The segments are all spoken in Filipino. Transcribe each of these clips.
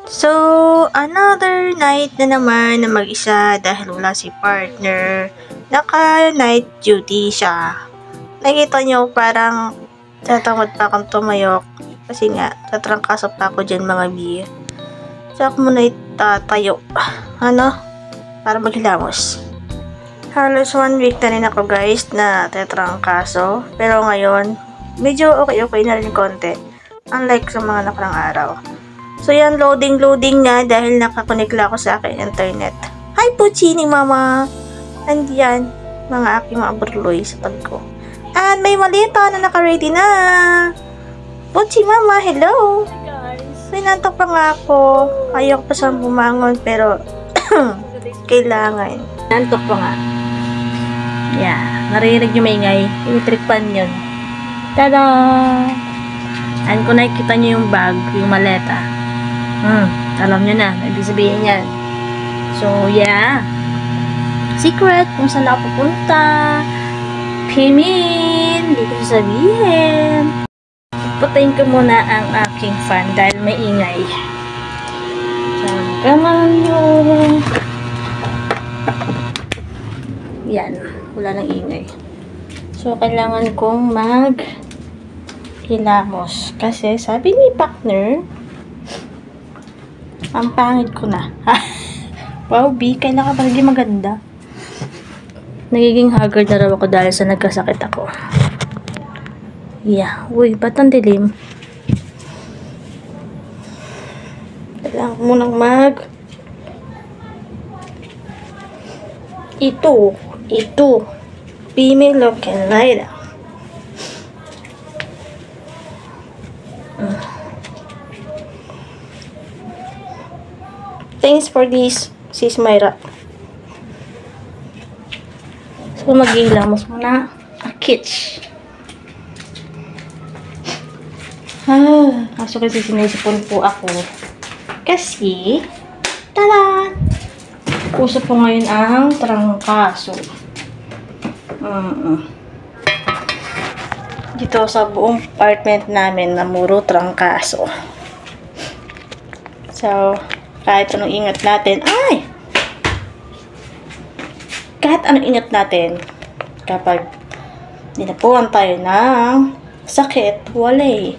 So, another night na naman na mag-isa dahil wala si partner. Naka-night duty siya. Nakita niyo parang tatamad pa akong tumayok. Kasi nga, tatrangkaso pa ako dyan mga bi. So, ako muna itatayo. Para maghilamos. Halos 1 week na rin ako guys na tatrangkaso. Pero ngayon, medyo okay na rin konti. Unlike sa mga nakarang araw. So yan, loading nga dahil nakakonect lang ako sa aking internet. Hi Puchi ni Mama! Andiyan, mga aking mga burloy sa pag ko. And may malita na naka-ready na! Puchi Mama, hello! Hi guys! Pinantok pa nga ako. Ayaw pa siyang bumangon pero kailangan. Nantok pa nga. Yeah, narinig yung maingay. Electric pan yun. Tada! And kung nakikita nyo yung bag, yung maleta, alam nyo na, ibig sabihin yan. So, yeah. Secret, kung saan ako pupunta. Pimin, hindi ko sasabihin. Patayin ko muna ang aking fan dahil may ingay. Saan yun? Yan, wala nang ingay. So, kailangan kong hilamos. Kasi, sabi ni partner, ang pangit ko na. Wow, B, kailan ka ba naging maganda? Nagiging haggard na raw ako dahil sa nagkasakit ako. Yeah. Uy, ba't ang dilim? Kailangan ko munang Ito. Female look and light. Thanks for this, sis Myra. So, maghihilamos muna. Kitsch. Kaso kasi sinisipon po ako. Kasi, tada! Uso po ngayon ang trangkaso. Dito sa buong apartment namin na muro trangkaso. So, kahit anong ingat natin, kahit anong ingat natin, kapag dinapuan tayo ng sakit, wala.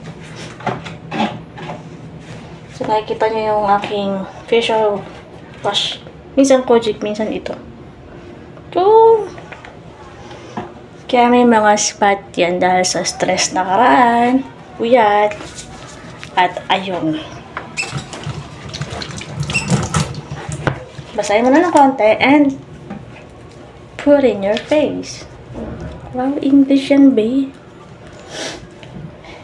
So, nakikita nyo yung aking facial wash. Minsan Kojic, minsan ito. Kaya may mga spot yan dahil sa stress nakaraan, puyat, at ayun. Basahin mo na ng konti and put in your face. Wow, English yan, babe.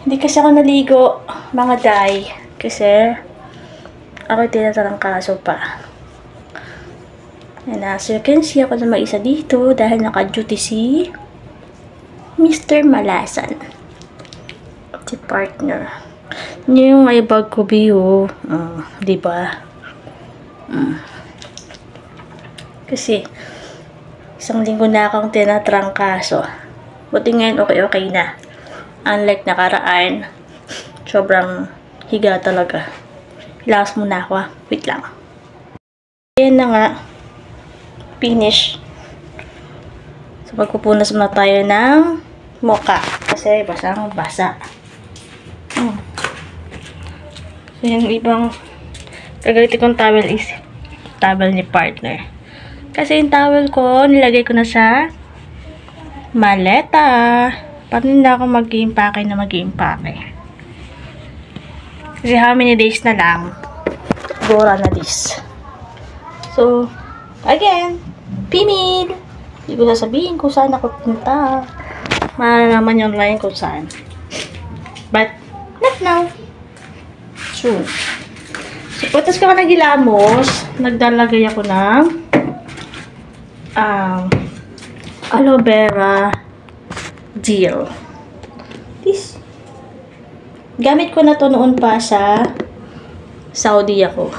Hindi kasi ako naligo, mga day. Kasi ako tinatarangkaso pa. And as you can see, ako na mag-isa dito dahil naka-duty si Mr. Malasan. Si partner. Yun yung may bag ko, biyo. Diba? Kasi, 1 linggo na akong tinatrangkaso. Buti ngayon okay na. Unlike nakaraan, sobrang higa talaga. Hilas muna ako. Wait lang. Ayan na nga. Finish. So, magpupunas muna tayo ng mocha. Kasi basang-basa. So, yung ibang gagamitin kong towel is towel ni partner. Kasi yung towel ko, nilagay ko na sa maleta. Para hindi ako mag-iimpake. Kasi how many days na lang, gora na this. So, again, Pimid! Hindi ko sasabihin kung saan ako punta. Malalaman yung online kung saan. But, not now. Soon. So, putas ko nagilamos, nagdalagay ako ng aloe vera gel. This. Gamit ko na to noon pa sa Saudi ako.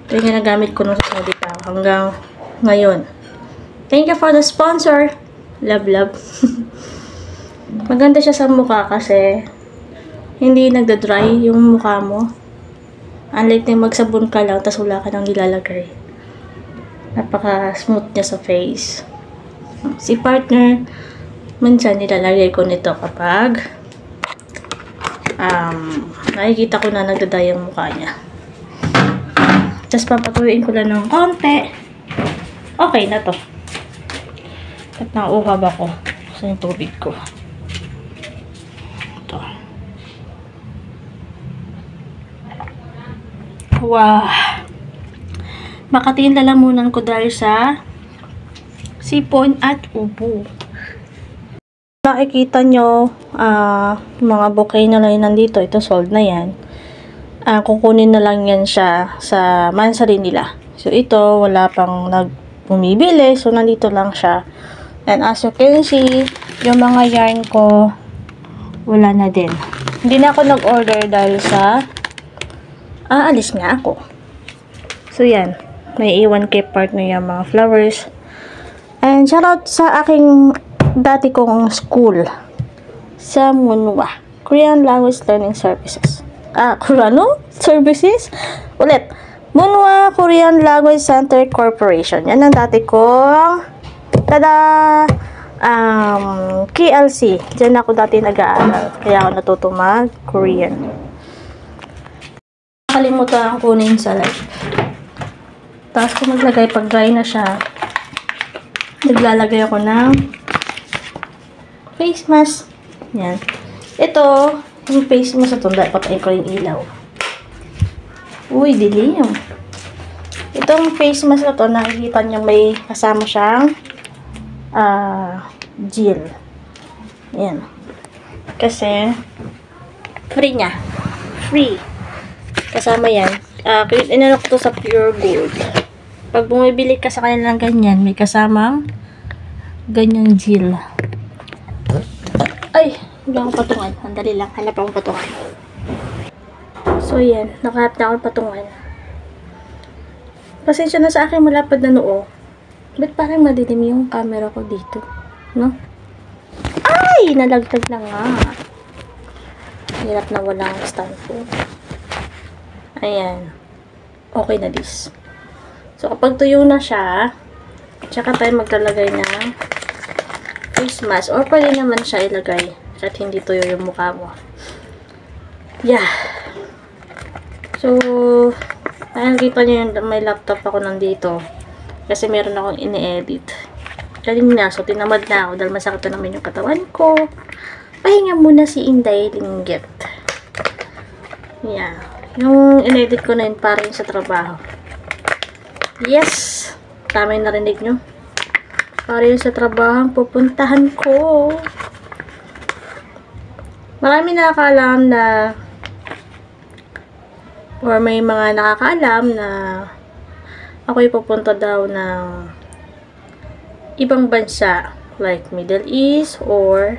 Ito yung nagamit ko noon sa Saudi pa hanggang ngayon. Thank you for the sponsor. Love, love. Maganda siya sa mukha kasi hindi nagda-dry yung mukha mo. Unlike na magsabon ka lang, tas wala ka nang nilalagay. Napaka-smooth niya sa face. Si partner, minsan nilalagay ko nito kapag nakikita ko na nagdaday ang mukha niya. Tapos papatuloyin ko lang ng konti. Okay na to. At nauhab ako sa yung tubig ko. Ito. Wow. Makatiin lalamunan ko dahil sa sipon at ubo. Nakikita nyo, mga bouquet na lang nandito. Ito sold na yan. Kukunin na lang yan siya sa mansari nila. So, ito, wala pang bumibili. So, nandito lang siya. And as you can see, yung mga yarn ko, wala na din. Hindi na ako nag-order dahil sa alis nga ako. So, yan. May iwan kay partner yung mga flowers. And shoutout sa aking dati kong school sa Munwa. Korean Language Learning Services. Koreano? Services? Ulit. Munwa Korean Language Center Corporation. Yan ang dati kong KLC. Diyan ako dati nag-aaral. Kaya ako natuto mag-Korean. Nakalimutan ang kunin sa live. Tapos kung maglagay, pag dry na siya, naglalagay ako ng face mask. Yan. Ito, yung face mask ito, patay ko yung ilaw. Uy, dilim. Itong face mask na to, nakikita nyo may kasama siyang gel. Yan. Kasi, free niya. Free. Kasama yan. Inano ko to sa Pure Gold. Pag bumibili ka sa kanila ng ganyan, may kasamang ganyang gel. Ay, hindi ako patungan. Andali lang. Hanap akong patungan. So, yan. Nakahanap na akong patungan. Pasensya na sa akin malapad na noo. Ba't parang madilim yung camera ko dito? No? Ay! Nalagtag na nga. Hirap na walang stand phone. Ayan. Okay na this. So, kapag tuyo na siya, tsaka tayo maglalagay ng face mask. Or pwede naman siya ilagay kahit hindi tuyo yung mukha mo. Yeah. So, nakikita nyo yung may laptop ako nandito. Kasi meron akong ini-edit. Kanina, so tinamad na ako dahil masakit na naman yung katawan ko. Pahinga muna si Inday Linggit. Yeah. Yung in-edit ko na yun para yun sa trabaho. Yes! Tama yung narinig nyo. Para yun sa trabaho pupuntahan ko. Marami nakakaalam na or may mga nakakaalam na ako'y pupunta daw ng ibang bansa like Middle East or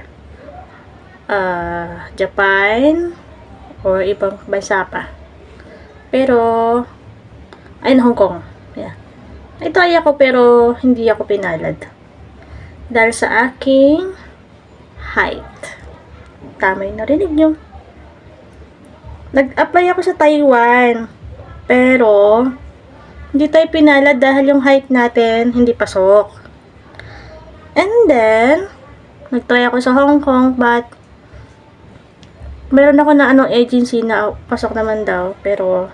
Japan or ibang bansa pa. Pero ayun, Hong Kong. Yeah. Ito ay ako pero hindi ako pinalad. Dahil sa aking height. Tama yung narinig nyo. Nag-apply ako sa Taiwan. Pero hindi tayo pinalad dahil yung height natin hindi pasok. And then, nag-try ako sa Hong Kong but meron ako na agency na pasok naman daw. Pero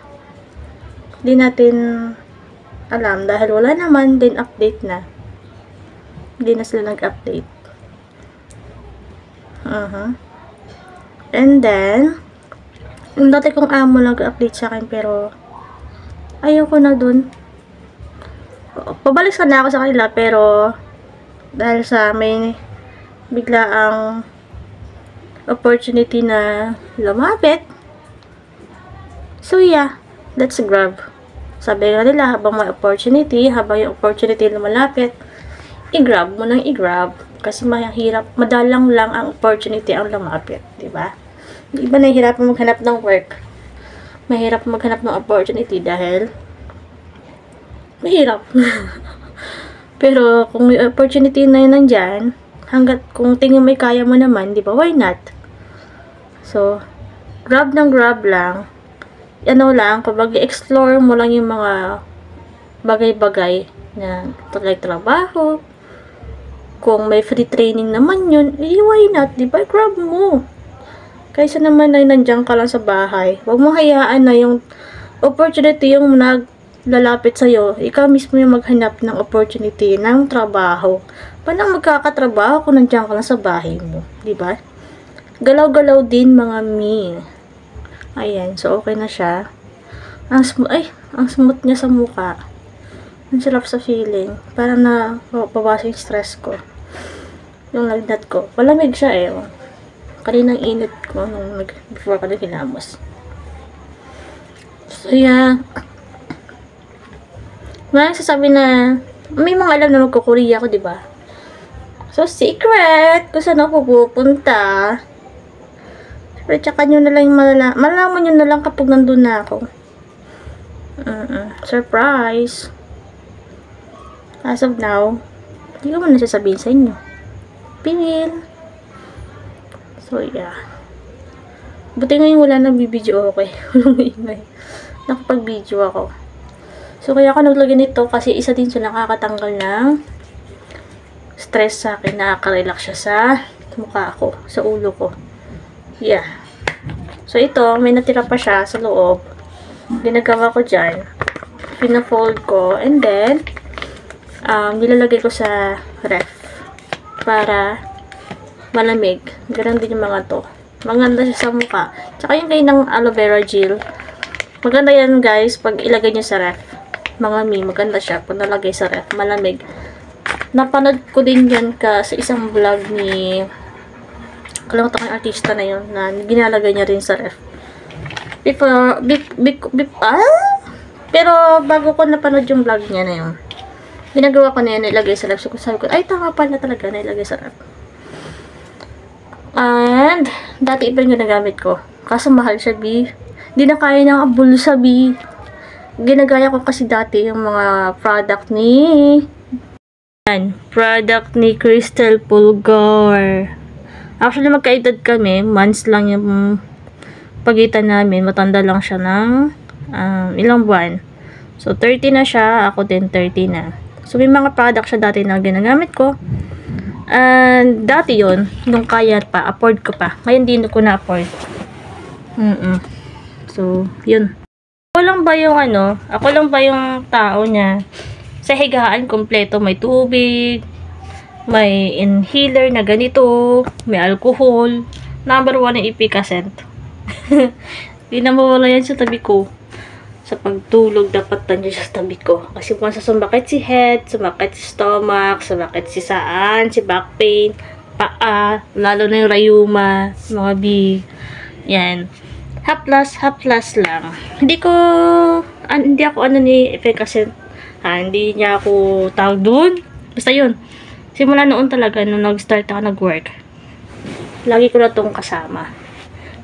hindi natin alam dahil wala naman din update na. Hindi na sila nag-update. And then, yung dati kong amo nag-update sa akin pero ayoko na dun. Pabalik sana ako sa kanila pero dahil sa may biglaang opportunity na lumapit. So yeah, let's grab. Sabi nga nila, habang may opportunity, habang yung opportunity lumalapit, i-grab mo nang i-grab. Kasi mahirap, madalang lang ang opportunity ang lumapit, diba? Di ba nahihirapan maghanap ng work? Mahirap maghanap ng opportunity dahil mahirap. Pero kung may opportunity na yun nandyan, hanggat kung tingin may kaya mo naman, di ba, why not? So, grab ng grab lang. ano lang, kapag explore mo lang yung mga bagay-bagay na like trabaho. Kung may free training naman yun, why not, diba? Grab mo. Kaysa naman ay nandiyan ka lang sa bahay. Huwag mo hayaan na yung opportunity yung naglalapit sa'yo. Ikaw mismo yung maghanap ng opportunity ng trabaho. Paano magkakatrabaho kung nandiyan ka lang sa bahay mo? Diba? Galaw-galaw din mga mi. Ayan. So, okay na siya. Ang smooth niya sa mukha. Ang sarap sa feeling. Parang na babasa yung stress ko. Yung lagnat ko. Malamig siya eh. Kaninang init ko before ka na kinamos. So yeah. May sasabi na may mga alam na magkukuliya ko, diba? So secret! Kung saan ako pupunta. Pero tsaka nyo na lang malalaman nyo na lang kapag nandun na ako. Surprise! As of now, hindi ko man nasasabihin sa inyo. Pinil. So, yeah. Buti ngayon wala nang bibidyo, okay? Walang maingay. Nakapag-video ako. So, kaya ako naglagay nito kasi isa din siya nakakatanggal ng stress sa akin. Nakaka-relax siya sa mukha ko, sa ulo ko. Yeah. So, ito, may natira pa siya sa loob. Ginagawa ko dyan. Pina-fold ko. And then, nilalagay ko sa ref para malamig. Ganun din yung mga to. Maganda siya sa mukha. Tsaka yung kayo ng aloe vera gel. Maganda yan guys pag ilagay nyo sa ref. Mga mi, maganda siya pag nalagay sa ref. Malamig. Napanood ko din yan sa isang vlog ni kalimutan ko yung artista na yun na ginalagay niya rin sa ref. Pero bago ko napanood yung vlog niya na yun, ginagawa ko na yan, nilagay sa ref. So, sabi ko, ay, tama pala talaga, nilagay sa ref. And, dati iba yung ginagamit ko. Kaso mahal siya, B. Hindi na kaya ng bulsa, B. Ginagaya ko kasi dati yung mga product ni Crystal Pulgar. Actually, magkaedad kami. Months lang yung pagitan namin. Matanda lang siya ng ilang buwan. So, 30 na siya. Ako din 30 na. So, may mga product siya dati na ginagamit ko. And, dati yon nung kaya pa, afford ko pa. Ngayon, din ko na-afford. So, yun. Ako lang ba yung tao niya, sa higaan, kompleto, may tubig, may inhaler na ganito, may alcohol, number 1 yung Epicacent. Hindi na mawala yan sa tabi ko. Sa pagtulog, dapat nandiyan siya sa tabi ko. Kasi kung sumakit si head, sumakit si stomach, sumakit si back pain, paa, lalo na yung rayuma, mga big. Yan. Haplas lang. Hindi ako ni Efficacent. Hindi niya ako tawag doon. Basta yun. Simula noon talaga, nung nag-start ako nag-work, lagi ko na itong kasama.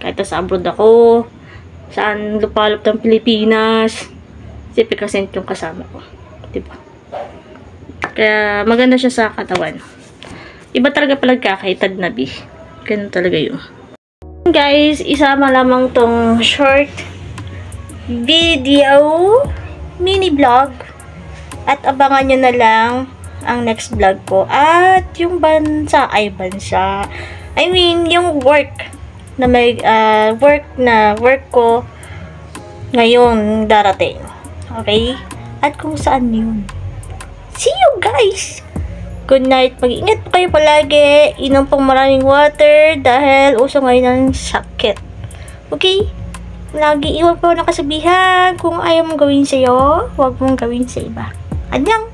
Kahit sa abroad ako, saan lupalop ng Pilipinas, si Efficacent yung kasama ko. Diba? Kaya maganda siya sa katawan. Iba talaga pala kakahitad na bi. Ganun talaga yun. Guys, isama lamang tong short video, mini vlog, at abangan nyo na lang ang next vlog ko. At yung bansa, yung work na may work ko ngayon darating. Okay? At kung saan yun. See you guys! Good night. Mag-ingat po kayo palagi. Inom pong maraming water dahil uso ngayon ng sakit. Okay? Lagi iwan po nakasabihan kung ayaw mong gawin sa'yo, huwag mong gawin sa iba. Anyang!